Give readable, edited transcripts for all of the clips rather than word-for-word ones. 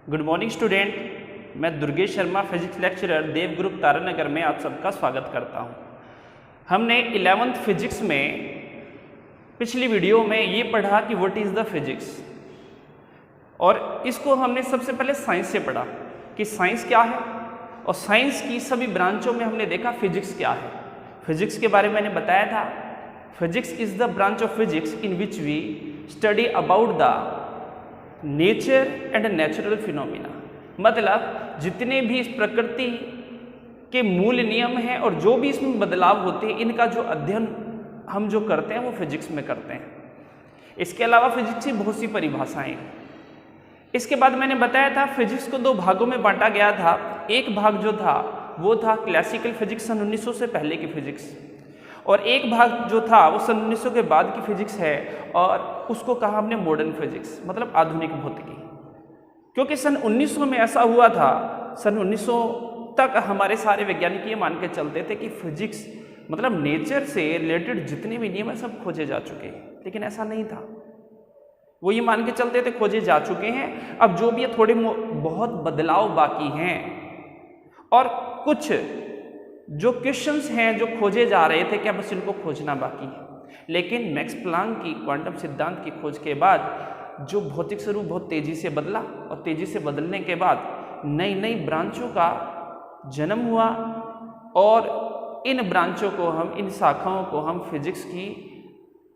Good morning student, मैं Durgesh Sharma physics lecturer देवग्रुप Taranagar में आप सबका स्वागत करता हूं। हमने 11th फिजिक्स में पिछली वीडियो में ये पढ़ा कि व्हाट इज़ द फिजिक्स, और इसको हमने सबसे पहले साइंस से पढ़ा कि साइंस क्या है, और साइंस की सभी ब्रांचों में हमने देखा फिजिक्स क्या है। फिजिक्स के बारे में मैंने बताया था, physics is the branch of physics in which we study about the nature and natural phenomena. मतलब जितने भी इस प्रकृति के मूल नियम हैं और जो भी इसमें बदलाव होते हैं, इनका जो अध्ययन हम जो करते हैं वो फिजिक्स में करते हैं। इसके अलावा फिजिक्स की बहुत सी परिभाषाएं हैं। इसके बाद मैंने बताया था फिजिक्स को दो भागों में बांटा गया था। एक भाग जो था वो था क्लासिकल फिजिक्स, सन 1900 से पहले की फिजिक्स, और एक भाग जो था वो सन 1900 के बाद की फिजिक्स है, और उसको कहा हमने मॉडर्न फिजिक्स, मतलब आधुनिक भौतिकी। क्योंकि सन 1900 में ऐसा हुआ था, सन 1900 तक हमारे सारे वैज्ञानिक ये मान के चलते थे कि फिजिक्स मतलब नेचर से रिलेटेड जितने भी नियम है सब खोजे जा चुके हैं, लेकिन ऐसा नहीं था। वो ये मान के चलते थे खोजे जा चुके हैं, अब जो भी है थोड़े बहुत बदलाव बाकी हैं, और कुछ जो क्वेश्चंस हैं जो खोजे जा रहे थे क्या बस इनको खोजना बाकी है। लेकिन मैक्स प्लांक की क्वांटम सिद्धांत की खोज के बाद जो भौतिक स्वरूप बहुत तेजी से बदला, और तेजी से बदलने के बाद नई नई ब्रांचों का जन्म हुआ, और इन ब्रांचों को हम, इन शाखाओं को हम फिजिक्स की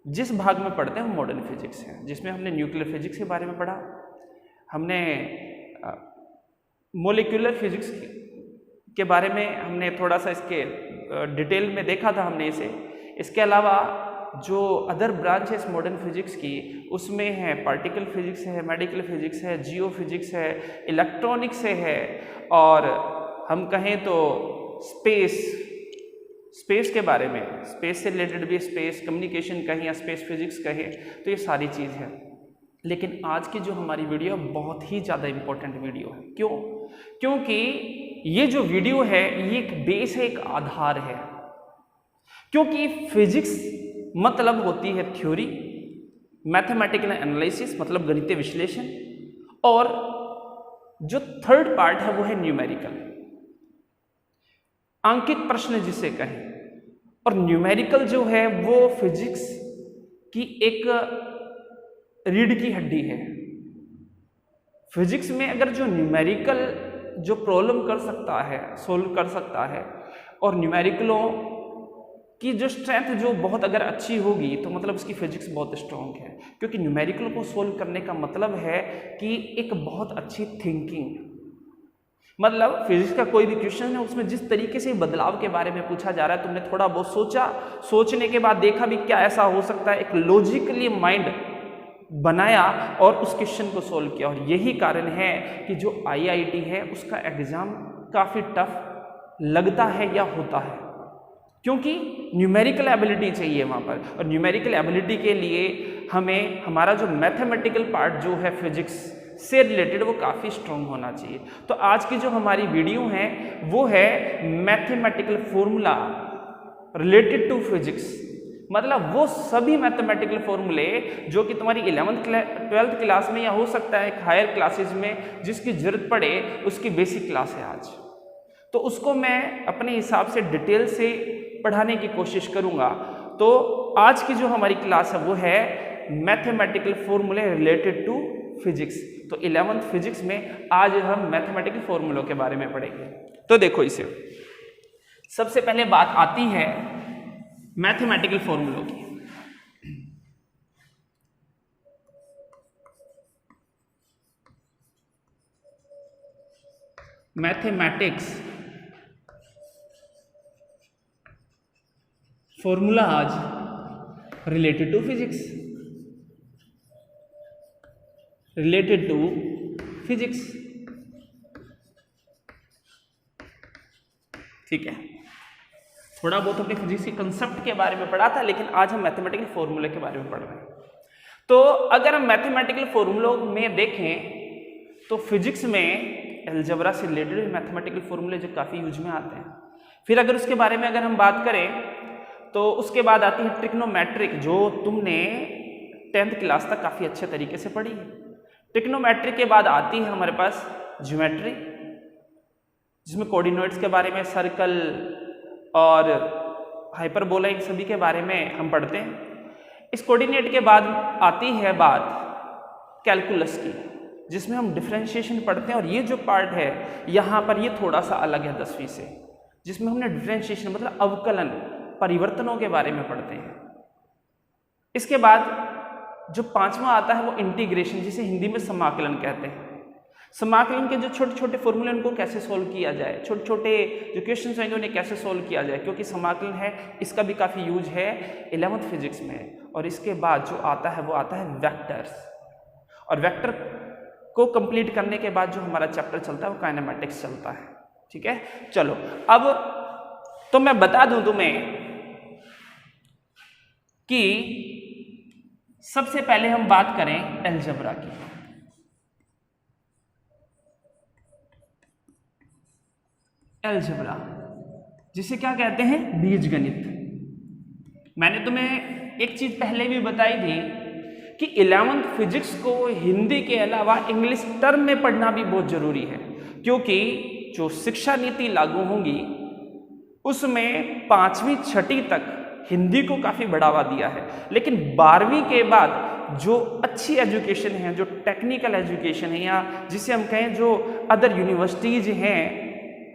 जिस भाग में पढ़ते हैं वो मॉडर्न फिजिक्स है, जिसमें हमने न्यूक्लियर फिजिक्स के बारे में पढ़ा, हमने मोलिकुलर फिजिक्स के बारे में हमने थोड़ा सा इसके डिटेल में देखा था हमने इसे। इसके अलावा जो अदर ब्रांच है इस मॉडर्न फिजिक्स की, उसमें है पार्टिकल फिजिक्स है, मेडिकल फिजिक्स है, जियो फिजिक्स है, इलेक्ट्रॉनिक्स है, और हम कहें तो स्पेस के बारे में, स्पेस से रिलेटेड भी, स्पेस कम्युनिकेशन कहें या स्पेस फिजिक्स कहें, तो ये सारी चीज़ है। लेकिन आज की जो हमारी वीडियो बहुत ही ज़्यादा इम्पोर्टेंट वीडियो है। क्यों? क्योंकि ये जो वीडियो है ये एक बेस है, एक आधार है। क्योंकि फिजिक्स मतलब होती है थ्योरी, मैथमेटिकल एनालिसिस मतलब गणितीय विश्लेषण, और जो थर्ड पार्ट है वो है न्यूमेरिकल, अंकित प्रश्न जिसे कहें। और न्यूमेरिकल जो है वो फिजिक्स की एक रीढ़ की हड्डी है। फिजिक्स में अगर जो न्यूमेरिकल जो प्रॉब्लम कर सकता है, सोल्व कर सकता है, और न्यूमेरिकलों की जो स्ट्रेंथ जो बहुत अगर अच्छी होगी, तो मतलब उसकी फिजिक्स बहुत स्ट्रॉन्ग है। क्योंकि न्यूमेरिकल को सोल्व करने का मतलब है कि एक बहुत अच्छी थिंकिंग, मतलब फिजिक्स का कोई भी क्वेश्चन है उसमें जिस तरीके से बदलाव के बारे में पूछा जा रहा है, तुमने थोड़ा बहुत सोचा, सोचने के बाद देखा भी क्या ऐसा हो सकता है, एक लॉजिकली माइंड बनाया और उस क्वेश्चन को सोल्व किया। और यही कारण है कि जो आईआईटी है उसका एग्जाम काफ़ी टफ लगता है या होता है, क्योंकि न्यूमेरिकल एबिलिटी चाहिए वहाँ पर। और न्यूमेरिकल एबिलिटी के लिए हमें हमारा जो मैथमेटिकल पार्ट जो है फिजिक्स से रिलेटेड वो काफ़ी स्ट्रॉन्ग होना चाहिए। तो आज की जो हमारी वीडियो है वो है mathematical formula related to physics, मतलब वो सभी मैथमेटिकल फॉर्मूले जो कि तुम्हारी 11th-12th क्लास में या हो सकता है हायर क्लासेस में जिसकी जरूरत पड़े, उसकी बेसिक क्लास है आज। तो उसको मैं अपने हिसाब से डिटेल से पढ़ाने की कोशिश करूंगा। तो आज की जो हमारी क्लास है वो है मैथमेटिकल फॉर्मूले रिलेटेड टू फिजिक्स। तो 11th फिजिक्स में आज हम मैथमेटिकल फॉर्मूलों के बारे में पढ़ेंगे। तो देखो, इसे सबसे पहले बात आती है मैथमेटिकल फॉर्मूलों की। मैथमेटिक्स फॉर्मूला आज related to physics, related to physics, ठीक है। थोड़ा बहुत हमने फिजिक्स के कंसेप्ट के बारे में पढ़ा था, लेकिन आज हम मैथमेटिकल फॉर्मूले के बारे में पढ़ रहे हैं। तो अगर हम मैथमेटिकल फॉर्मूलों में देखें तो फिजिक्स में अलजेब्रा से रिलेटेड मैथमेटिकल फॉर्मूले जो काफ़ी यूज में आते हैं। फिर अगर उसके बारे में अगर हम बात करें तो उसके बाद आती है ट्रिग्नोमेट्रिक, जो तुमने 10th क्लास तक काफ़ी अच्छे तरीके से पढ़ी है। ट्रिग्नोमेट्री के बाद आती है हमारे पास ज्योमेट्री, जिसमें कोऑर्डिनेट्स के बारे में, सर्कल और हाइपरबोला, इन सभी के बारे में हम पढ़ते हैं। इस कोऑर्डिनेट के बाद आती है बात कैलकुलस की, जिसमें हम डिफरेंशिएशन पढ़ते हैं। और ये जो पार्ट है यहाँ पर ये थोड़ा सा अलग है 10वीं से, जिसमें हमने डिफरेंशिएशन मतलब अवकलन, परिवर्तनों के बारे में पढ़ते हैं। इसके बाद जो 5वां आता है वो इंटीग्रेशन, जिसे हिंदी में समाकलन कहते हैं। समाकलन के जो छोटे छोटे फॉर्मूले उनको कैसे सोल्व किया जाए, छोटे छोटे जो क्वेश्चंस होंगे उन्हें कैसे सोल्व किया जाए, क्योंकि समाकलन है इसका भी काफ़ी यूज है 11th फिजिक्स में। और इसके बाद जो आता है वो आता है वेक्टर्स, और वेक्टर को कंप्लीट करने के बाद जो हमारा चैप्टर चलता है वो काइनेमेटिक्स चलता है। ठीक है, चलो अब तो मैं बता दूं तुम्हें कि सबसे पहले हम बात करें अलजेब्रा की। अलजेब्रा जिसे क्या कहते हैं, बीजगणित। मैंने तुम्हें एक चीज पहले भी बताई थी कि 11th फिजिक्स को हिंदी के अलावा इंग्लिश टर्म में पढ़ना भी बहुत जरूरी है, क्योंकि जो शिक्षा नीति लागू होंगी उसमें 5वीं 6वीं तक हिंदी को काफ़ी बढ़ावा दिया है, लेकिन 12वीं के बाद जो अच्छी एजुकेशन है, जो टेक्निकल एजुकेशन है, या जिसे हम कहें जो अदर यूनिवर्सिटीज़ हैं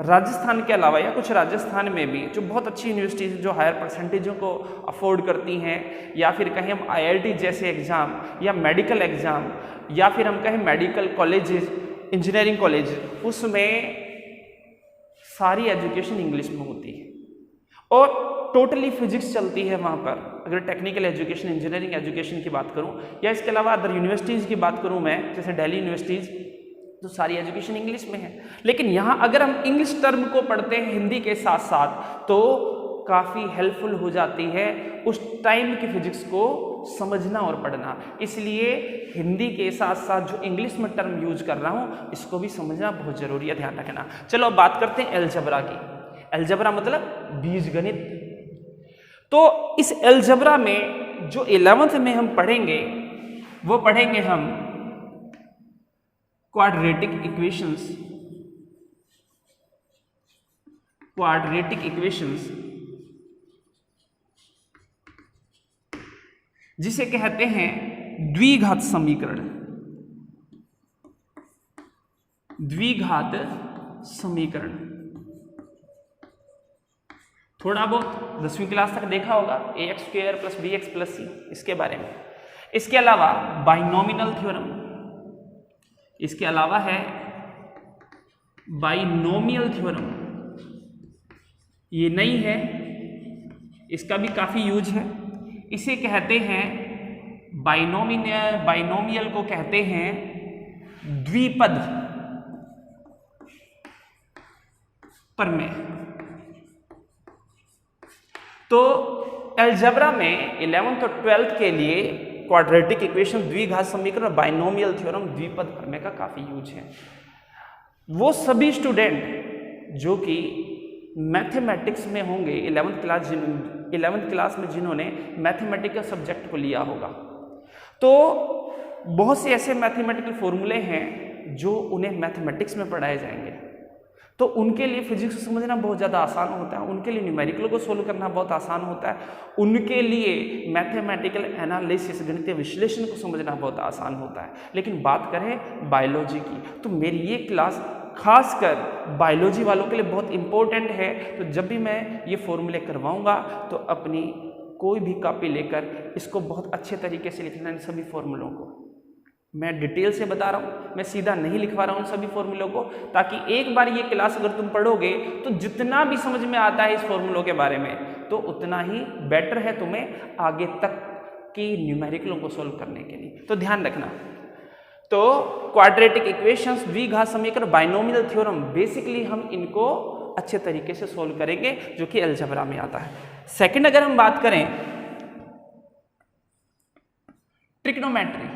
राजस्थान के अलावा या कुछ राजस्थान में भी जो बहुत अच्छी यूनिवर्सिटीज़ जो हायर परसेंटेजों को अफोर्ड करती हैं, या फिर कहें हम IIT जैसे एग्ज़ाम या मेडिकल एग्ज़ाम, या फिर हम कहें मेडिकल कॉलेजेस, इंजीनियरिंग कॉलेज, उसमें सारी एजुकेशन इंग्लिश में होती है और टोटली फिजिक्स चलती है वहाँ पर। अगर टेक्निकल एजुकेशन, इंजीनियरिंग एजुकेशन की बात करूँ, या इसके अलावा अदर यूनिवर्सिटीज़ की बात करूँ मैं, जैसे दिल्ली यूनिवर्सिटीज़, तो सारी एजुकेशन इंग्लिश में है। लेकिन यहाँ अगर हम इंग्लिश टर्म को पढ़ते हैं हिंदी के साथ साथ तो काफ़ी हेल्पफुल हो जाती है उस टाइम की फिजिक्स को समझना और पढ़ना। इसलिए हिंदी के साथ साथ जो इंग्लिश में टर्म यूज कर रहा हूँ इसको भी समझना बहुत ज़रूरी है, ध्यान रखना। चलो अब बात करते हैं अलजेब्रा की। अलजेब्रा मतलब बीजगणित। तो इस अलजेब्रा में जो 11th में हम पढ़ेंगे वो पढ़ेंगे हम क्वाड्रेटिक इक्वेशंस। क्वाड्रेटिक इक्वेशंस जिसे कहते हैं द्विघात समीकरण। द्विघात समीकरण थोड़ा बहुत 10वीं क्लास तक देखा होगा, ax² + bx + c, इसके बारे में। इसके अलावा बाइनोमिनल थ्योरम, इसके अलावा है बाइनोमियल थ्योरम, ये नहीं है, इसका भी काफ़ी यूज है। इसे कहते हैं बाइनोमियल को कहते हैं द्विपद प्रमेय। तो अलजेब्रा में 11th और 12th के लिए क्वाड्रेटिक इक्वेशन, द्विघात समीकरण और बाइनोमियल थ्योरम, द्विपद प्रमेय का काफ़ी यूज है। वो सभी स्टूडेंट जो कि मैथमेटिक्स में होंगे 11th क्लास में जिन्होंने मैथमेटिकल सब्जेक्ट को लिया होगा, तो बहुत से ऐसे मैथमेटिकल फॉर्मूले हैं जो उन्हें मैथमेटिक्स में पढ़ाए जाएंगे, तो उनके लिए फिजिक्स को समझना बहुत ज़्यादा आसान होता है, उनके लिए न्यूमेरिकल को सोल्व करना बहुत आसान होता है, उनके लिए मैथमेटिकल एनालिसिस, गणितीय विश्लेषण को समझना बहुत आसान होता है। लेकिन बात करें बायोलॉजी की, तो मेरी ये क्लास खासकर बायोलॉजी वालों के लिए बहुत इंपॉर्टेंट है। तो जब भी मैं ये फॉर्मूले करवाऊंगा तो अपनी कोई भी कॉपी लेकर इसको बहुत अच्छे तरीके से लिखना, इन सभी फॉर्मूलों को मैं डिटेल से बता रहा हूँ, मैं सीधा नहीं लिखवा रहा हूँ सभी फॉर्मूलों को, ताकि एक बार ये क्लास अगर तुम पढ़ोगे तो जितना भी समझ में आता है इस फॉर्मूलों के बारे में तो उतना ही बेटर है तुम्हें आगे तक की न्यूमेरिकलों को सोल्व करने के लिए। तो ध्यान रखना। तो क्वाड्रेटिक इक्वेशंस, द्विघात समीकरण, बाइनोमियल थ्योरम, बेसिकली हम इनको अच्छे तरीके से सोल्व करेंगे जो कि अलजेब्रा में आता है। सेकंड अगर हम बात करें ट्रिग्नोमेट्री,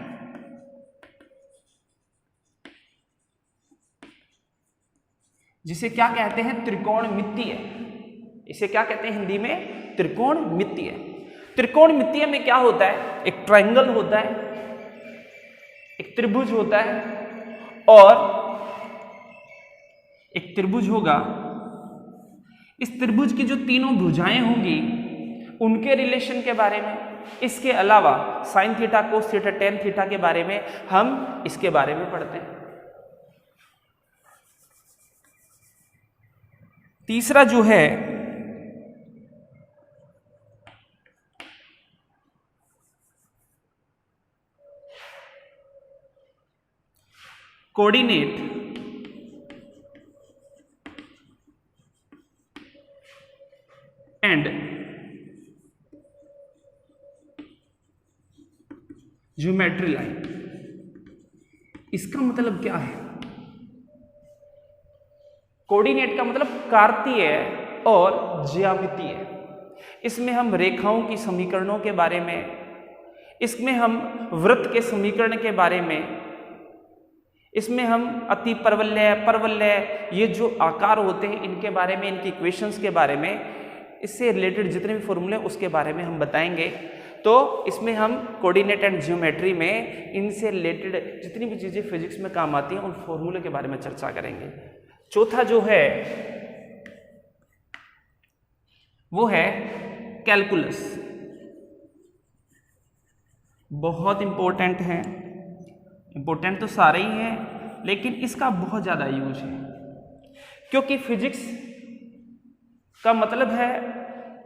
जिसे क्या कहते हैं त्रिकोणमितीय। इसे क्या कहते हैं हिंदी में? त्रिकोणमितीय। त्रिकोणमितीय में क्या होता है? एक ट्रायंगल होता है, एक त्रिभुज होता है और एक त्रिभुज होगा, इस त्रिभुज की जो तीनों भुजाएं होंगी उनके रिलेशन के बारे में, इसके अलावा sine theta, cos theta, tan theta के बारे में हम इसके बारे में पढ़ते हैं। तीसरा जो है कोऑर्डिनेट एंड ज्योमेट्री लाइन। इसका मतलब क्या है? कोऑर्डिनेट का मतलब कार्तीय और ज्यामितीय। इसमें हम रेखाओं की समीकरणों के बारे में, इसमें हम वृत्त के समीकरण के बारे में, इसमें हम अति परवलय, परवलय, ये जो आकार होते हैं इनके बारे में, इनकी इक्वेशंस के बारे में, इससे रिलेटेड जितने भी फॉर्मूले उसके बारे में हम बताएंगे। तो इसमें हम कोऑर्डिनेट एंड ज्योमेट्री में इनसे रिलेटेड जितनी भी चीज़ें फिजिक्स में काम आती हैं उन फॉर्मूले के बारे में चर्चा करेंगे। चौथा जो है वो है कैलकुलस। बहुत इंपॉर्टेंट है, इंपॉर्टेंट तो सारे ही हैं लेकिन इसका बहुत ज़्यादा यूज है, क्योंकि फिजिक्स का मतलब है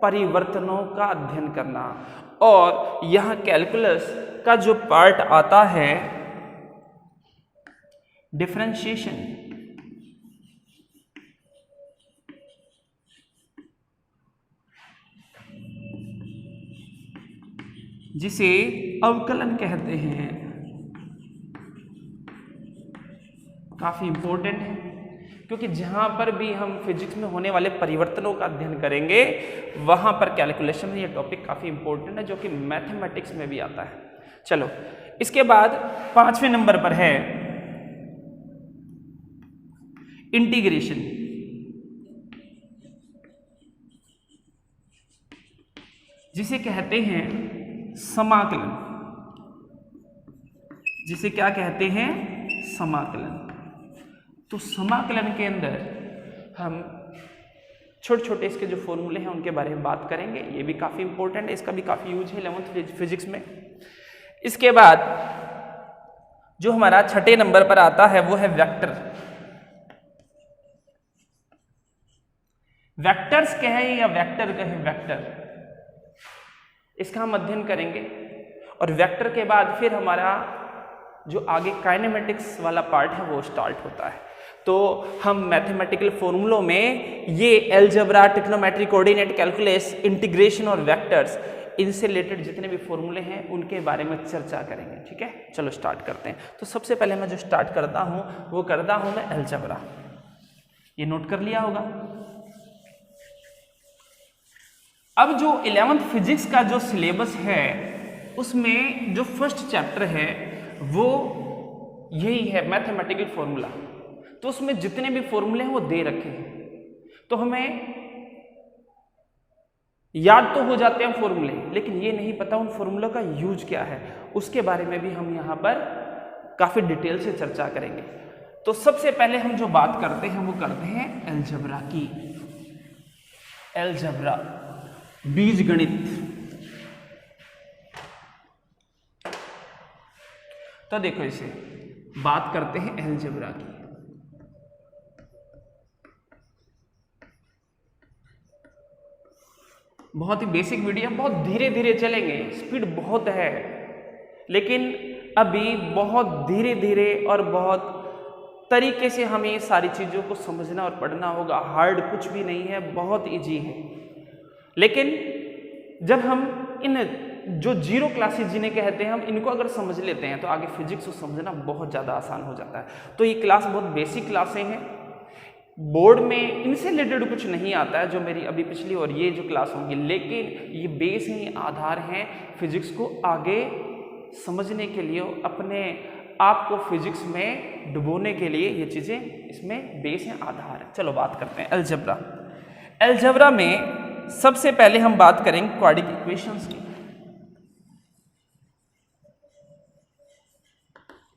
परिवर्तनों का अध्ययन करना, और यह कैलकुलस का जो पार्ट आता है डिफरेंशिएशन, जिसे अवकलन कहते हैं, काफी इंपॉर्टेंट है, क्योंकि जहां पर भी हम फिजिक्स में होने वाले परिवर्तनों का अध्ययन करेंगे वहां पर कैलकुलेशन में ये टॉपिक काफी इंपॉर्टेंट है, जो कि मैथमेटिक्स में भी आता है। चलो, इसके बाद 5वें नंबर पर है इंटीग्रेशन, जिसे कहते हैं समाकलन। जिसे क्या कहते हैं? समाकलन। तो समाकलन के अंदर हम छोटे छोटे इसके जो फॉर्मूले हैं उनके बारे में बात करेंगे। ये भी काफ़ी इंपॉर्टेंट है, इसका भी काफ़ी यूज है 11th फिजिक्स में। इसके बाद जो हमारा 6ठे नंबर पर आता है वो है वेक्टर। वेक्टर्स कहें या वेक्टर कहें, वेक्टर, इसका हम अध्ययन करेंगे। और वेक्टर के बाद फिर हमारा जो आगे काइनेमेटिक्स वाला पार्ट है वो स्टार्ट होता है। तो हम मैथमेटिकल फॉर्मूलों में ये algebra, trigonometry, coordinate, calculus, integration और वेक्टर्स, इनसे रिलेटेड जितने भी फॉर्मूले हैं उनके बारे में चर्चा करेंगे। ठीक है, चलो स्टार्ट करते हैं। तो सबसे पहले मैं जो स्टार्ट करता हूँ वो करता हूँ मैं अलजेब्रा। ये नोट कर लिया होगा। अब जो 11th फिजिक्स का जो सिलेबस है उसमें जो फर्स्ट चैप्टर है वो यही है, मैथमेटिकल फॉर्मूला। तो उसमें जितने भी फॉर्मूले हैं वो दे रखे हैं, तो हमें याद तो हो जाते हैं फॉर्मूले, लेकिन ये नहीं पता उन फॉर्मूलों का यूज क्या है। उसके बारे में भी हम यहाँ पर काफी डिटेल से चर्चा करेंगे। तो सबसे पहले हम जो बात करते हैं वो करते हैं अलजेब्रा की। अलजेब्रा, बीज गणित। तो देखो, इसे बात करते हैं अलजेब्रा की। बहुत ही बेसिक वीडियो, बहुत धीरे धीरे चलेंगे, स्पीड बहुत है, लेकिन अभी बहुत धीरे धीरे और बहुत तरीके से हमें ये सारी चीज़ों को समझना और पढ़ना होगा। हार्ड कुछ भी नहीं है, बहुत इजी है। लेकिन जब हम इन जो जीरो क्लासेस जिन्हें कहते हैं, हम इनको अगर समझ लेते हैं तो आगे फिजिक्स को समझना बहुत ज़्यादा आसान हो जाता है। तो ये क्लास बहुत बेसिक क्लासें हैं, बोर्ड में इनसे रिलेटेड कुछ नहीं आता है, जो मेरी अभी पिछली और ये जो क्लास होंगी, लेकिन ये बेस हैं, आधार हैं फिजिक्स को आगे समझने के लिए, अपने आप को फिजिक्स में डुबोने के लिए ये चीज़ें इसमें बेस हैं, आधार है। चलो बात करते हैं अलजेब्रा। अलजेब्रा में सबसे पहले हम बात करेंगे क्वाड्रेटिक इक्वेशंस की।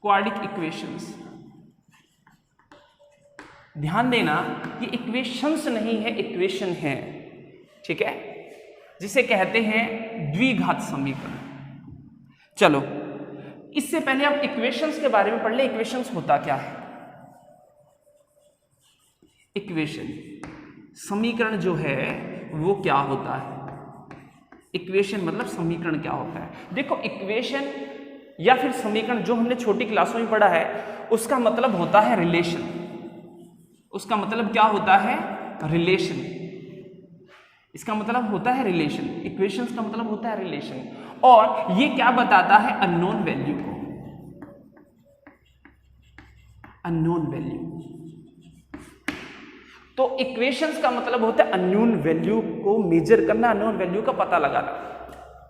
Quadric equations. ध्यान देना ये इक्वेशंस नहीं है, इक्वेशन है, ठीक है, जिसे कहते हैं द्विघात समीकरण। चलो इससे पहले आप इक्वेशंस के बारे में पढ़ ले। इक्वेशंस होता क्या है? इक्वेशन समीकरण जो है वो क्या होता है? इक्वेशन मतलब समीकरण क्या होता है? देखो इक्वेशन या फिर समीकरण जो हमने छोटी क्लासों में पढ़ा है उसका मतलब होता है रिलेशन। उसका मतलब क्या होता है? रिलेशन। इसका मतलब होता है रिलेशन। इक्वेशंस का मतलब होता है रिलेशन। और ये क्या बताता है? अननोन वैल्यू को। Unknown value. तो इक्वेशंस का मतलब होता है अननोन वैल्यू को मेजर करना, अननोन वैल्यू का पता लगाना।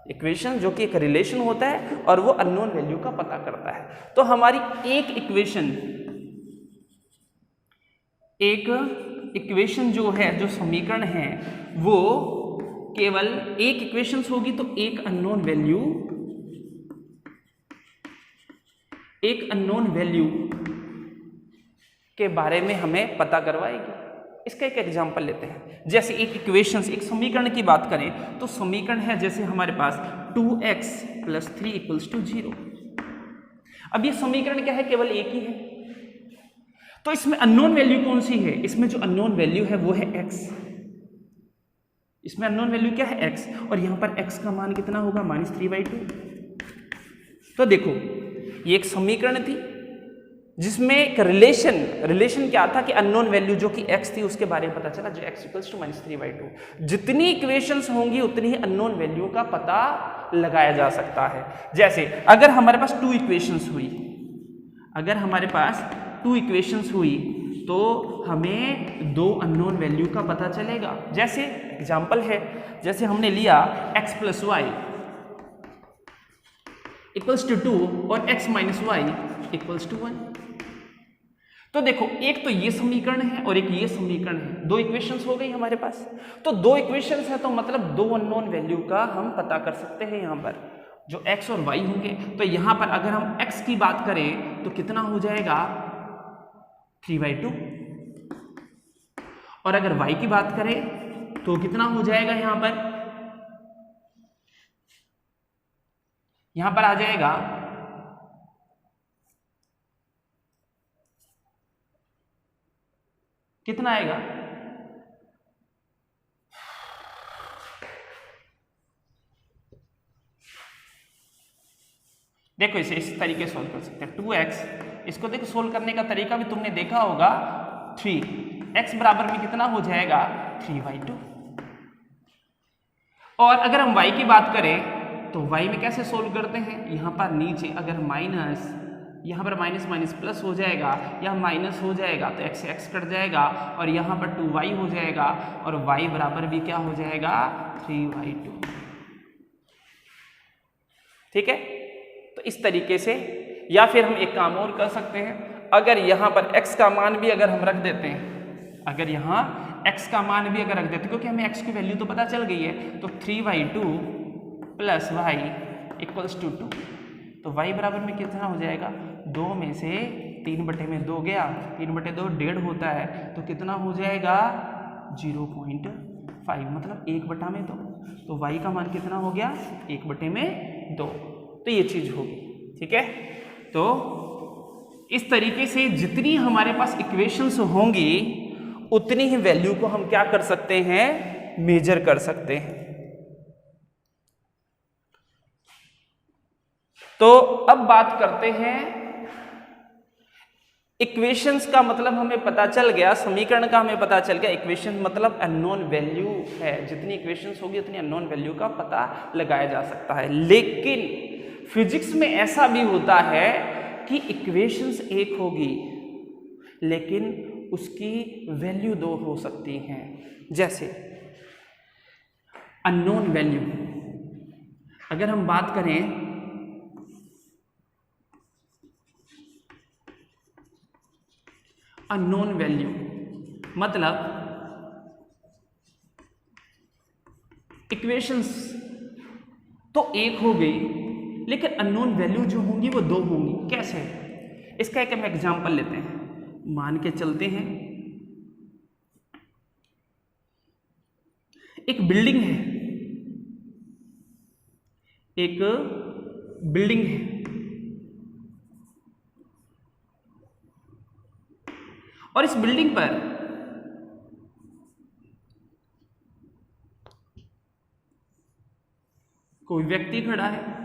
इक्वेशन जो कि एक रिलेशन होता है और वो अननोन वैल्यू का पता करता है। तो हमारी एक इक्वेशन जो है, जो समीकरण है, वो केवल एक इक्वेशंस होगी तो एक अननोन वैल्यू के बारे में हमें पता करवाएगी। इसका एक एग्जांपल लेते हैं। जैसे एक समीकरण की बात करें तो समीकरण है जैसे हमारे पास 2x + 3 = 0। अब ये समीकरण क्या है? केवल एक ही है। तो इसमें अननोन वैल्यू कौन सी है? इसमें जो अननोन वैल्यू है वो है x। इसमें अननोन वैल्यू क्या है? x। और यहां पर x का मान कितना होगा? -3/2। तो देखो ये एक समीकरण थी जिसमें एक रिलेशन क्या था कि अननोन वैल्यू जो कि x थी उसके बारे में पता चला, जो x = -3/2। जितनी इक्वेशंस होंगी उतनी ही अननोन वैल्यू का पता लगाया जा सकता है। जैसे अगर हमारे पास 2 इक्वेशंस हुई, तो हमें 2 अननोन वैल्यू का पता चलेगा। जैसे एग्जांपल है, जैसे हमने लिया x + y = 2 और x - y = 1। तो देखो एक तो ये समीकरण है और एक ये समीकरण है, 2 इक्वेशंस हो गई हमारे पास। तो 2 इक्वेशंस है तो मतलब 2 अननोन वैल्यू का हम पता कर सकते हैं। यहाँ पर जो x और y होंगे, तो यहाँ पर अगर हम x की बात करें तो कितना हो जाएगा? 3/2। और अगर y की बात करें तो कितना हो जाएगा? यहां पर आ जाएगा कितना आएगा? देखो इसे इस तरीके से सोल्व कर सकते हैं। 2x, इसको देखो सोल्व करने का तरीका भी तुमने देखा होगा। 3x बराबर में कितना हो जाएगा? 3/2। और अगर हम y की बात करें तो y में कैसे सोल्व करते हैं? यहाँ पर नीचे अगर माइनस, यहाँ पर माइनस माइनस प्लस हो जाएगा, या माइनस हो जाएगा तो x से x कट जाएगा और यहाँ पर 2y हो जाएगा और y बराबर भी क्या हो जाएगा? 3/2। ठीक है, तो इस तरीके से। या फिर हम एक काम और कर सकते हैं, अगर यहाँ पर x का मान भी अगर हम रख देते हैं, अगर यहाँ x का मान भी अगर रख देते हैं, क्योंकि हमें x की वैल्यू तो पता चल गई है, तो 3/2 + y = 2। तो y बराबर में कितना हो जाएगा? 2 में से 3/2 गया, 3/2 1.5 होता है, तो कितना हो जाएगा? 0.5, मतलब 1/2। तो y का मान कितना हो गया? 1/2। तो ये चीज होगी। ठीक है, तो इस तरीके से जितनी हमारे पास इक्वेशंस होंगी उतनी ही वैल्यू को हम क्या कर सकते हैं? मेजर कर सकते हैं। तो अब बात करते हैं इक्वेशंस का मतलब हमें पता चल गया, समीकरण का हमें पता चल गया। इक्वेशन मतलब अननोन वैल्यू है, जितनी इक्वेशंस होगी उतनी अननोन वैल्यू का पता लगाया जा सकता है। लेकिन फिजिक्स में ऐसा भी होता है कि इक्वेशंस एक होगी लेकिन उसकी वैल्यू 2 हो सकती हैं। जैसे अननोन वैल्यू, अगर हम बात करें अननोन वैल्यू, मतलब इक्वेशंस तो एक हो गई लेकिन अननोन वैल्यू जो होंगी वो 2 होंगी। कैसे? इसका एक हम एग्जाम्पल लेते हैं। मान के चलते हैं एक बिल्डिंग है, एक बिल्डिंग है और इस बिल्डिंग पर कोई व्यक्ति खड़ा है।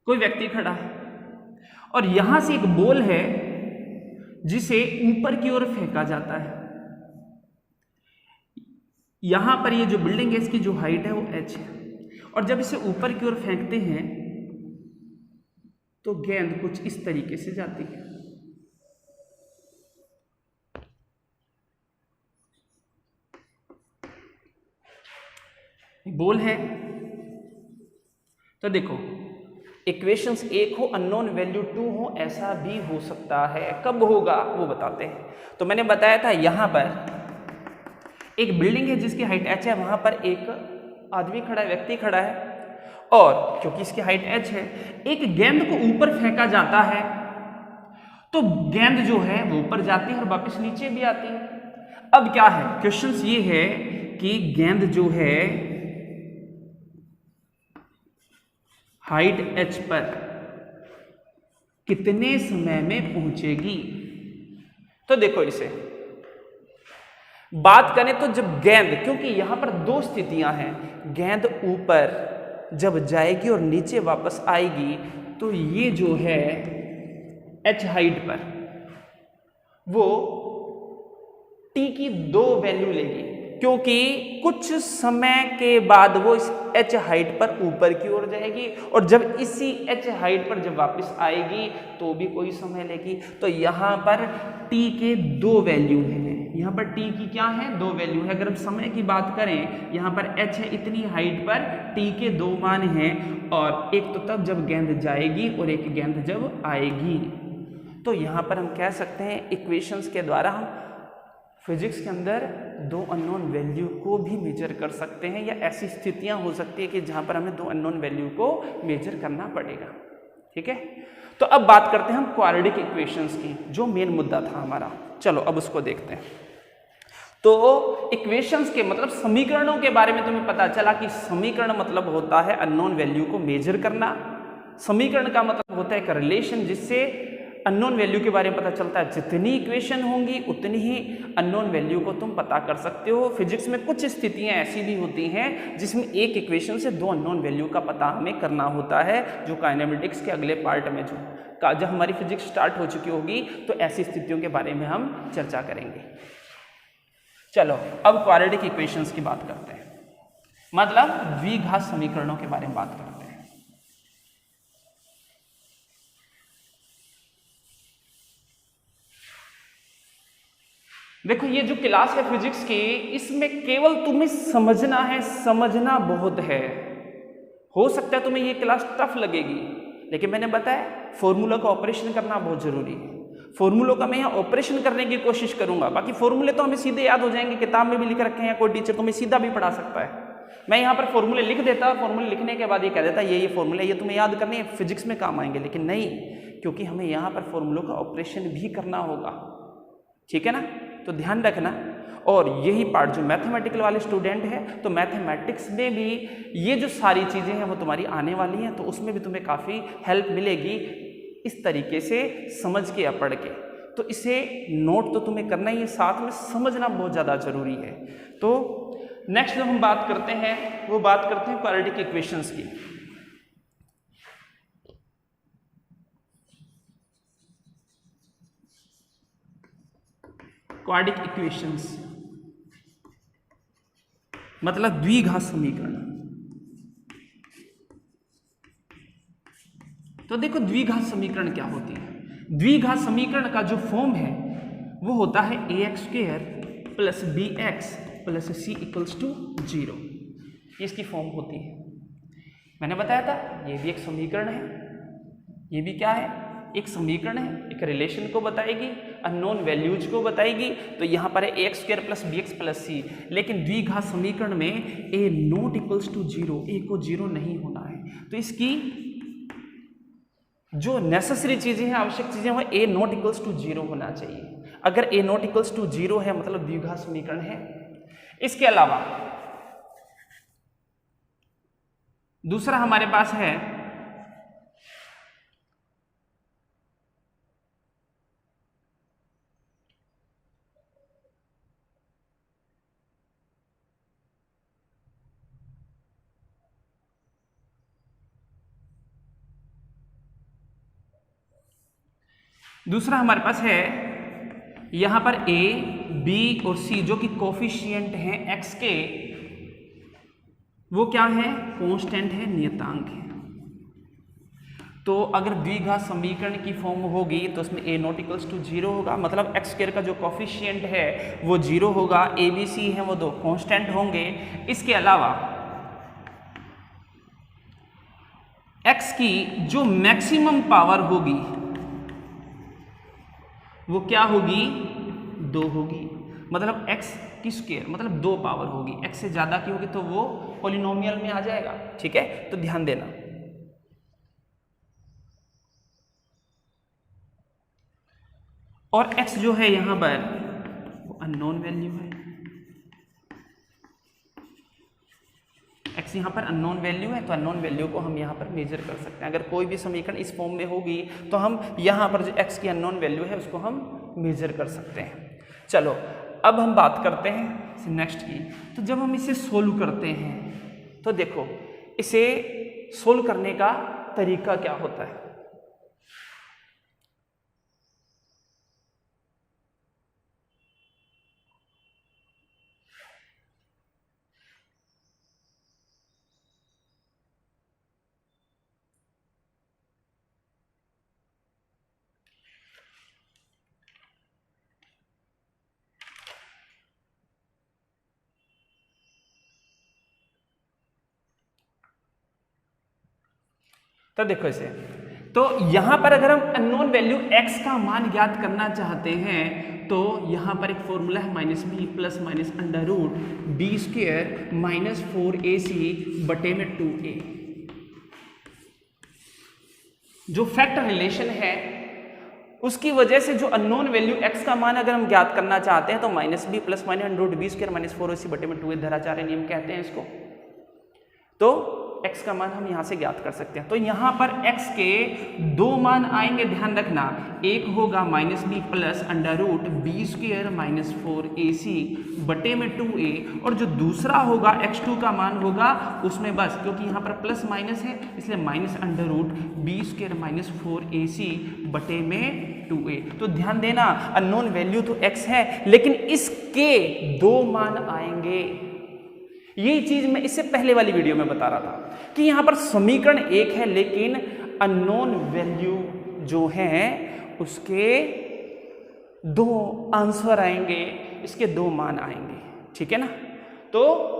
कोई व्यक्ति खड़ा है और यहां से एक बॉल है जिसे ऊपर की ओर फेंका जाता है। यहां पर ये जो बिल्डिंग है इसकी जो हाइट है वो h है और जब इसे ऊपर की ओर फेंकते हैं तो गेंद कुछ इस तरीके से जाती है। बॉल है तो देखो इक्वेशंस एक हो अननोन वैल्यू 2 हो, ऐसा भी हो सकता है। कब होगा वो बताते हैं। तो मैंने बताया था यहां पर एक बिल्डिंग है जिसकी हाइट h है, वहां पर एक आदमी खड़ा है, व्यक्ति खड़ा है और क्योंकि इसकी हाइट h है एक गेंद को ऊपर फेंका जाता है तो गेंद जो है वो ऊपर जाती है और वापस नीचे भी आती है। अब क्या है, क्वेश्चंस ये है कि गेंद जो है हाइट h पर कितने समय में पहुंचेगी। तो देखो इसे बात करें तो जब गेंद, क्योंकि यहां पर दो स्थितियां हैं, गेंद ऊपर जब जाएगी और नीचे वापस आएगी तो ये जो है h हाइट पर वो t की 2 वैल्यू लेगी, क्योंकि कुछ समय के बाद वो इस h हाइट पर ऊपर की ओर जाएगी और जब इसी h हाइट पर जब वापस आएगी तो भी कोई समय लेगी। तो यहाँ पर t के 2 वैल्यू हैं। यहाँ पर t की क्या है, 2 वैल्यू है। अगर हम समय की बात करें, यहाँ पर h है इतनी हाइट पर, t के 2 मान हैं और एक तो तब जब गेंद जाएगी और एक गेंद जब आएगी। तो यहाँ पर हम कह सकते हैं इक्वेशंस के द्वारा हम फिजिक्स के अंदर 2 अननोन वैल्यू को भी मेजर कर सकते हैं, या ऐसी स्थितियां हो सकती है कि जहां पर हमें 2 अननोन वैल्यू को मेजर करना पड़ेगा। ठीक है, तो अब बात करते हैं हम क्वाड्रेटिक इक्वेशंस की, जो मेन मुद्दा था हमारा। चलो अब उसको देखते हैं। तो इक्वेशंस के मतलब समीकरणों के बारे में तुम्हें पता चला कि समीकरण मतलब होता है अननोन वैल्यू को मेजर करना। समीकरण का मतलब होता है एक रिलेशन जिससे अननोन वैल्यू के बारे में पता चलता है। जितनी इक्वेशन होंगी उतनी ही अननोन वैल्यू को तुम पता कर सकते हो। फिजिक्स में कुछ स्थितियां ऐसी भी होती हैं जिसमें एक इक्वेशन से 2 अननोन वैल्यू का पता हमें करना होता है, जो काइनेमेटिक्स के अगले पार्ट में जब हमारी फिजिक्स स्टार्ट हो चुकी होगी तो ऐसी स्थितियों के बारे में हम चर्चा करेंगे। चलो अब क्वाड्रेटिक इक्वेशंस की बात करते हैं, मतलब द्विघात समीकरणों के बारे में बात करते हैं। देखो ये जो क्लास है फिजिक्स की, इसमें केवल तुम्हें समझना है, समझना बहुत है। हो सकता है तुम्हें ये क्लास टफ लगेगी, लेकिन मैंने बताया फॉर्मूला का ऑपरेशन करना बहुत जरूरी है। फॉर्मूलों का मैं यहाँ ऑपरेशन करने की कोशिश करूंगा, बाकी फॉर्मूले तो हमें सीधे याद हो जाएंगे, किताब में भी लिख रखे हैं, कोई टीचर तुम्हें सीधा भी पढ़ा सकता है। मैं यहाँ पर फॉर्मूले लिख देता और फॉर्मूले लिखने के बाद ये कह देता ये फॉर्मूले ये तुम्हें याद करने फिजिक्स में काम आएंगे, लेकिन नहीं, क्योंकि हमें यहाँ पर फॉर्मूलों का ऑपरेशन भी करना होगा। ठीक है ना, तो ध्यान रखना। और यही पार्ट जो मैथमेटिकल वाले स्टूडेंट हैं, तो मैथमेटिक्स में भी ये जो सारी चीज़ें हैं वो तुम्हारी आने वाली हैं, तो उसमें भी तुम्हें काफ़ी हेल्प मिलेगी इस तरीके से समझ के या पढ़ के। तो इसे नोट तो तुम्हें करना ही है, साथ में समझना बहुत ज़्यादा जरूरी है। तो नेक्स्ट जो हम बात करते हैं वो बात करते हैं क्वाड्रेटिक इक्वेशंस की। क्वाड्रेटिक इक्वेशंस मतलब द्विघात समीकरण। तो देखो द्विघात समीकरण क्या होती है। द्विघात समीकरण का जो फॉर्म है वो होता है ax² plus bx plus c equals to 0। इसकी फॉर्म होती है। मैंने बताया था ये भी एक समीकरण है, ये भी क्या है, एक समीकरण है, एक रिलेशन को बताएगी, अननोन वैल्यूज को बताएगी। तो यहाँ पर है ax square plus B X plus C, लेकिन द्विघात समीकरण में a not equals to zero, a को जीरो नहीं होना है। तो इसकी जो नेसेसरी चीजें हैं, आवश्यक चीजें, वो a not equals to zero होना चाहिए। अगर a not equals to zero है मतलब द्विघात समीकरण है। इसके अलावा दूसरा हमारे पास है यहां पर a, b और c जो कि कोफिशिएंट हैं x के, वो क्या है? कांस्टेंट है, नियतांक है। तो अगर द्विघात समीकरण की फॉर्म होगी तो उसमें a not equals to zero होगा, मतलब एक्स स्क्वायर का जो कोफिशिएंट है वो जीरो होगा, a b c है वो दो कांस्टेंट होंगे। इसके अलावा x की जो मैक्सिमम पावर होगी वो क्या होगी? 2 होगी, मतलब x की स्क्वायर मतलब 2 पावर होगी। x से ज्यादा की होगी तो वो पॉलिनोमियल में आ जाएगा। ठीक है, तो ध्यान देना। और x जो है यहां पर वो अननोन वैल्यू है। x यहाँ पर अननोन वैल्यू है, तो अननोन वैल्यू को हम यहाँ पर मेजर कर सकते हैं। अगर कोई भी समीकरण इस फॉर्म में होगी तो हम यहाँ पर जो x की अननोन वैल्यू है उसको हम मेजर कर सकते हैं। चलो अब हम बात करते हैं नेक्स्ट की। तो जब हम इसे सोल्व करते हैं तो देखो इसे सोल्व करने का तरीका क्या होता है। तो देखो इसे, तो यहां पर अगर हम अननोन वैल्यू x का मान ज्ञात करना चाहते हैं तो यहां पर एक फॉर्मूला है minus B plus minus under root B square minus 4ac बटे में 2a। जो फैक्ट रिलेशन है उसकी वजह से जो अननोन वैल्यू x का मान अगर हम ज्ञात करना चाहते हैं तो minus B plus minus under root B square minus 4ac बटे में 2a धराचार्य नियम कहते हैं इसको। तो x का मान हम यहां से ज्ञात कर सकते हैं। तो यहां पर x के 2 मान आएंगे, ध्यान रखना। एक होगा minus B plus under root B square minus 4ac बटे में 2a, और जो दूसरा होगा x2 का मान होगा उसमें बस क्योंकि यहां पर प्लस माइनस है इसलिए minus under root B square minus 4ac बटे में 2a। तो ध्यान देना अननोन वैल्यू तो x है लेकिन इसके 2 मान आएंगे। यही चीज मैं इससे पहले वाली वीडियो में बता रहा था कि यहां पर समीकरण एक है लेकिन अननोन वैल्यू जो है उसके 2 आंसर आएंगे, इसके 2 मान आएंगे। ठीक है ना। तो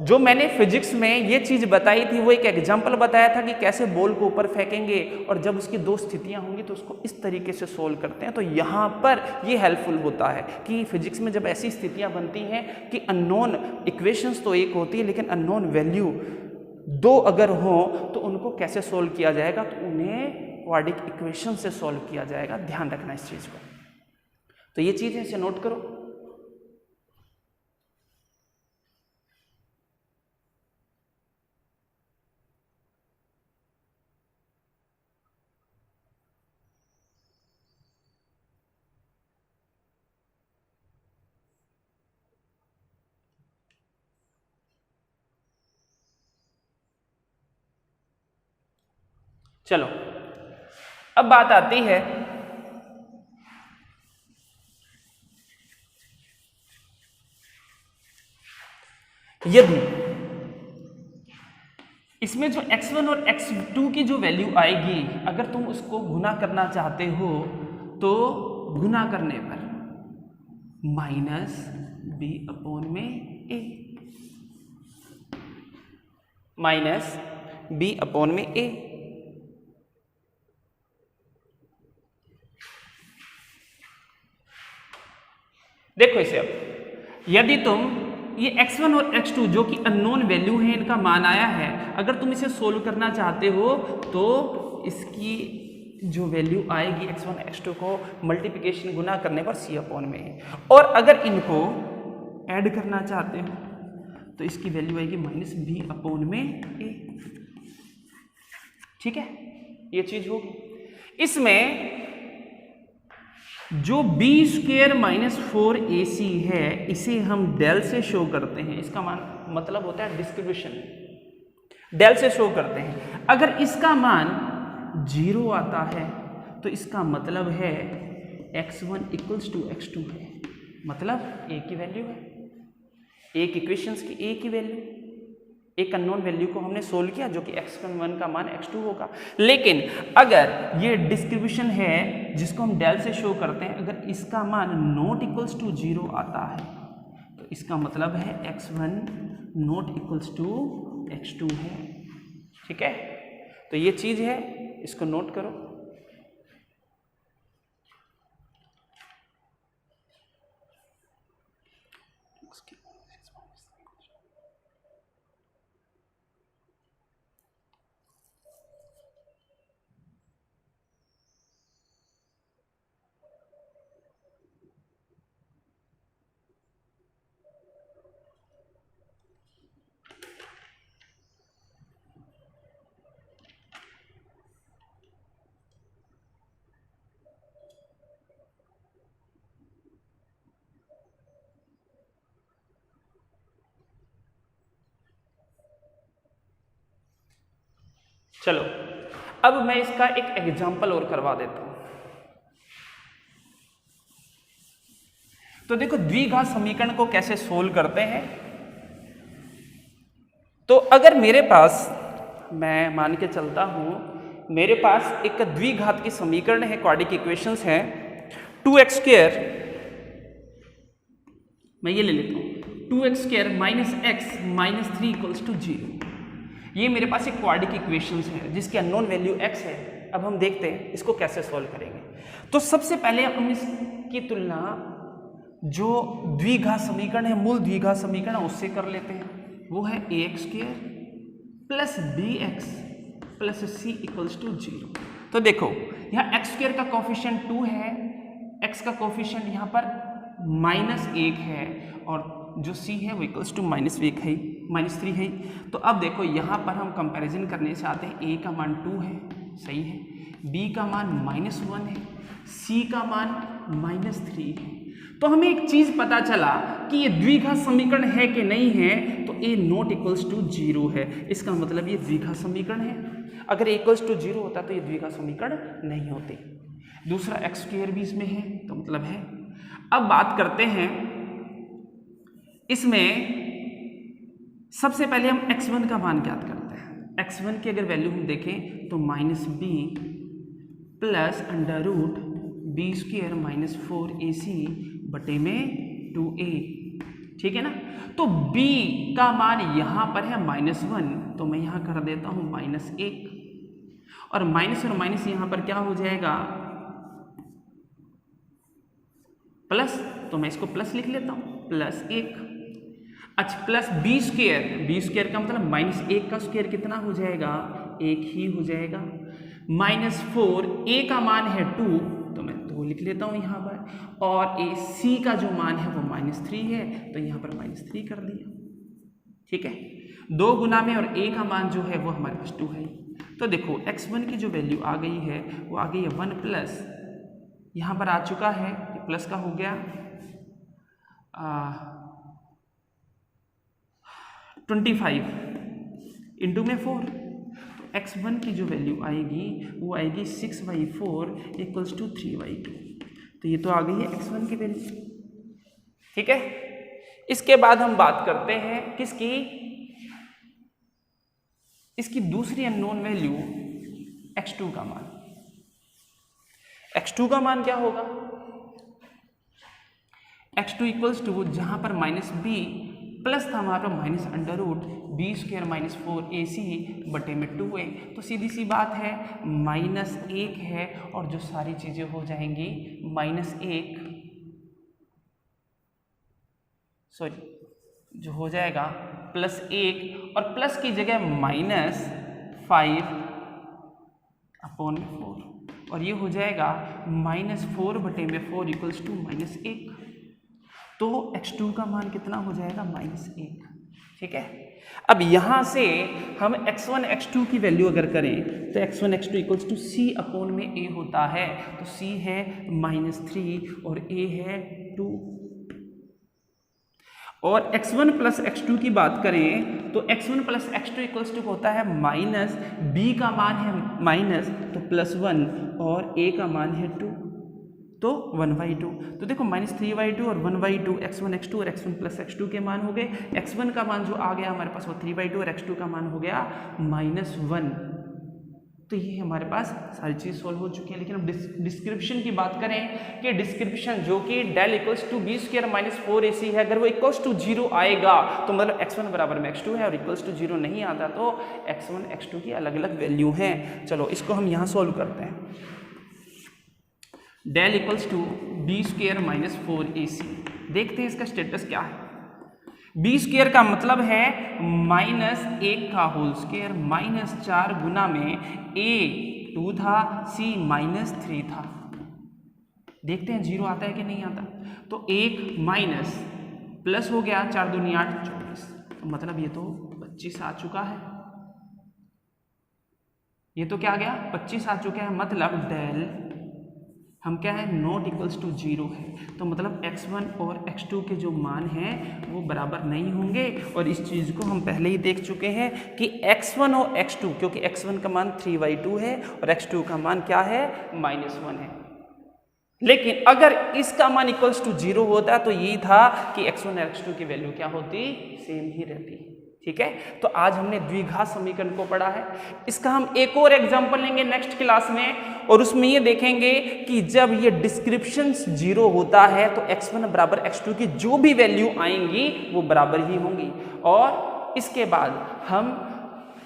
जो मैंने फिजिक्स में ये चीज बताई थी वो एक एग्जांपल बताया था कि कैसे बॉल को ऊपर फेंकेंगे और जब उसकी 2 स्थितियां होंगी तो उसको इस तरीके से सोल्व करते हैं। तो यहाँ पर ये हेल्पफुल होता है कि फिजिक्स में जब ऐसी स्थितियां बनती हैं कि अननोन इक्वेशंस तो एक होती है लेकिन अननोन वैल्यू 2 अगर हो तो उनको कैसे सोल्व किया जाएगा, तो उन्हें क्वाड्रेटिक इक्वेशन से सोल्व किया जाएगा। ध्यान रखना इस चीज को। तो ये चीज है, इसे नोट करो। चलो अब बात आती है यदि इसमें जो x1 और x2 की जो वैल्यू आएगी अगर तुम उसको गुना करना चाहते हो तो गुना करने पर माइनस b अपॉन में a, माइनस b अपॉन में a। यदि तुम ये x1 और x2 जो कि अननोन वैल्यू है, इनका मान आया है, अगर तुम इसे सोल्व करना चाहते हो तो इसकी जो वैल्यू आएगी x1 x2 को मल्टीप्लिकेशन गुना करने पर c अपॉन में है, और अगर इनको ऐड करना चाहते हो तो इसकी वैल्यू आएगी माइनस b अपॉन में a। ठीक है, ये चीज होगी। इसमें जो b स्क्वेयर माइनस 4ac है, इसे हम डेल से शो करते हैं। इसका मतलब होता है डिस्ट्रीब्यूशन, डेल से शो करते हैं। अगर इसका मान 0 आता है तो इसका मतलब है x1 इक्वल्स टू x2 है, मतलब a की वैल्यू है, एक इक्वेशंस की a की वैल्यू, एक अननोन वैल्यू को हमने सोल्व किया जो कि x1 का मान x2 होगा। लेकिन अगर ये डिस्ट्रीब्यूशन है जिसको हम डेल से शो करते हैं, अगर इसका मान नॉट इक्वल्स टू 0 आता है तो इसका मतलब है x1 not equals to x2 है। ठीक है, तो ये चीज है, इसको नोट करो। चलो, अब मैं इसका एक एग्जाम्पल और करवा देता हूं। तो देखो द्विघात समीकरण को कैसे सोल्व करते हैं। तो अगर मेरे पास, मैं मान के चलता हूं, मेरे पास एक द्विघात की समीकरण है, क्वाड्रेटिक इक्वेशंस है, 2x स्क्वायर, मैं ये ले लेता हूं, 2x square minus x minus 3 equals to 0। ये मेरे पास एक क्वाड्रेटिक इक्वेशंस है जिसकी अननोन वैल्यू x है। अब हम देखते हैं इसको कैसे सॉल्व करेंगे। तो सबसे पहले हम इसकी तुलना जो द्विघात समीकरण है, मूल द्विघात समीकरण, उससे कर लेते हैं। वो है ax square plus bx plus c equals to 0। तो देखो यहाँ x स्क्वायर का कोफिशिएंट 2 है, x का कोफिशिएंट यहाँ पर -1 है, और जो c है वो इक्वल्स टू -1 है, -3 है। तो अब देखो यहाँ पर हम कंपैरिजन करने से आते हैं, a का मान 2 है, सही है, b का मान -1 है, c का मान -3 है। तो हमें एक चीज पता चला कि ये द्विघात समीकरण है कि नहीं है। तो a नॉट इक्वल्स टू 0 है, इसका मतलब ये द्विघात समीकरण है। अगर a इक्वल्स टू 0 होता तो ये द्विघात समीकरण नहीं होते। दूसरा x स्क्वायर भी इसमें है, तो मतलब है। अब बात करते हैं इसमें, सबसे पहले हम x1 का मान ज्ञात करते हैं। x1 की अगर वैल्यू हम देखें तो -b plus under root b square minus 4ac बटे में 2a। ठीक है ना। तो b का मान यहाँ पर है -1, तो मैं यहाँ कर देता हूँ -1, और माइनस और माइनस यहाँ पर क्या हो जाएगा, प्लस, तो मैं इसको प्लस लिख लेता हूँ, +1। अच्छा, प्लस b स्क्वायर का मतलब -1 का स्क्वायर कितना हो जाएगा, 1 ही हो जाएगा। -4, a का मान है 2, तो मैं 2 लिख लेता हूँ यहाँ पर, और c का जो मान है वो -3 है, तो यहाँ पर -3 कर दिया। ठीक है, 2 गुना में, और a का मान जो है वो हमारे पास 2 है। तो देखो x1 की जो वैल्यू आ गई है वो आ गई है 1 प्लस, यहाँ पर आ चुका है, प्लस का हो गया 25 इंटू में 4। तो x1 की जो वैल्यू आएगी वो आएगी 6/4 इक्वल्स टू 3/2। तो ये तो आ गई है x1 की वैल्यू। ठीक है, इसके बाद हम बात करते हैं किसकी, इसकी दूसरी अननोन वैल्यू x2 का मान। x2 का मान क्या होगा, x2 इक्वल्स टू, जहां पर -b प्लस था वहां पर -√b स्क्वायर माइनस 4ac बटे में 2a। तो सीधी सी बात है, -1 है, और जो सारी चीजें हो जाएंगी -1 सॉरी जो हो जाएगा +1 और प्लस की जगह -5/4 और ये हो जाएगा -4/4 इक्वल्स टू -1। तो x2 का मान कितना हो जाएगा -1। ठीक है, अब यहाँ से हम x1 x2 की वैल्यू अगर करें तो x1 x2 equals to C/a होता है। तो C है -3 और a है 2। और x1 प्लस x2 की बात करें तो x1 plus x2 equals to होता है माइनस, b का मान है माइनस तो +1 और a का मान है 2 तो 1/2। तो देखो -3/2 और 1/2 x1 x2 और x1 प्लस x2 के मान हो गए। x1 का मान जो आ गया हमारे पास वो 3/2 और x2 का मान हो गया -1। तो ये हमारे पास सारी चीज़ सोल्व हो चुकी है। लेकिन अब डिस्क्रिप्शन की बात करें कि डिस्क्रिप्शन जो कि del equals to b² - 4ac है, अगर वो इक्वल्स टू 0 आएगा तो मतलब x1 बराबर में x2 है और इक्वल्स टू 0 नहीं आता तो x1 x2 की अलग अलग वैल्यू हैं। चलो इसको हम यहाँ सोल्व करते हैं। Del equals to b² - 4ac, देखते हैं इसका स्टेटस क्या है। b² का मतलब है -1 का होल स्क्वायर -4 गुना में a 2 था, c -3 था। देखते हैं 0 आता है कि नहीं आता। तो 1 माइनस प्लस हो गया, 4 दूनी 8 24। तो मतलब ये तो 25 आ चुका है। ये तो क्या आ गया 25 आ चुका है। मतलब डेल हम क्या है नॉट इक्वल्स टू 0 है। तो मतलब x1 और x2 के जो मान हैं वो बराबर नहीं होंगे। और इस चीज़ को हम पहले ही देख चुके हैं कि x1 और x2, क्योंकि x1 का मान 3/2 है और x2 का मान क्या है -1 है। लेकिन अगर इसका मान इक्वल्स टू 0 होता तो यही था कि x1 और x2 की वैल्यू क्या होती, सेम ही रहती। ठीक है, तो आज हमने द्विघात समीकरण को पढ़ा है। इसका हम एक और एग्जांपल लेंगे नेक्स्ट क्लास में और उसमें ये देखेंगे कि जब ये डिस्क्रिप्शन 0 होता है तो x1 बराबर x2 की जो भी वैल्यू आएंगी वो बराबर ही होंगी। और इसके बाद हम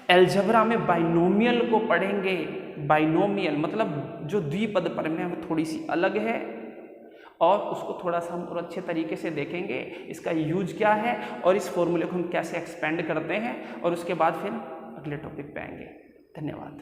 अलजेब्रा में बाइनोमियल को पढ़ेंगे। बाइनोमियल मतलब जो द्विपद प्रमेय है थोड़ी सी अलग है और उसको थोड़ा सा हम और अच्छे तरीके से देखेंगे, इसका यूज क्या है और इस फॉर्मूले को हम कैसे एक्सपेंड करते हैं और उसके बाद फिर अगले टॉपिक पे आएंगे। धन्यवाद।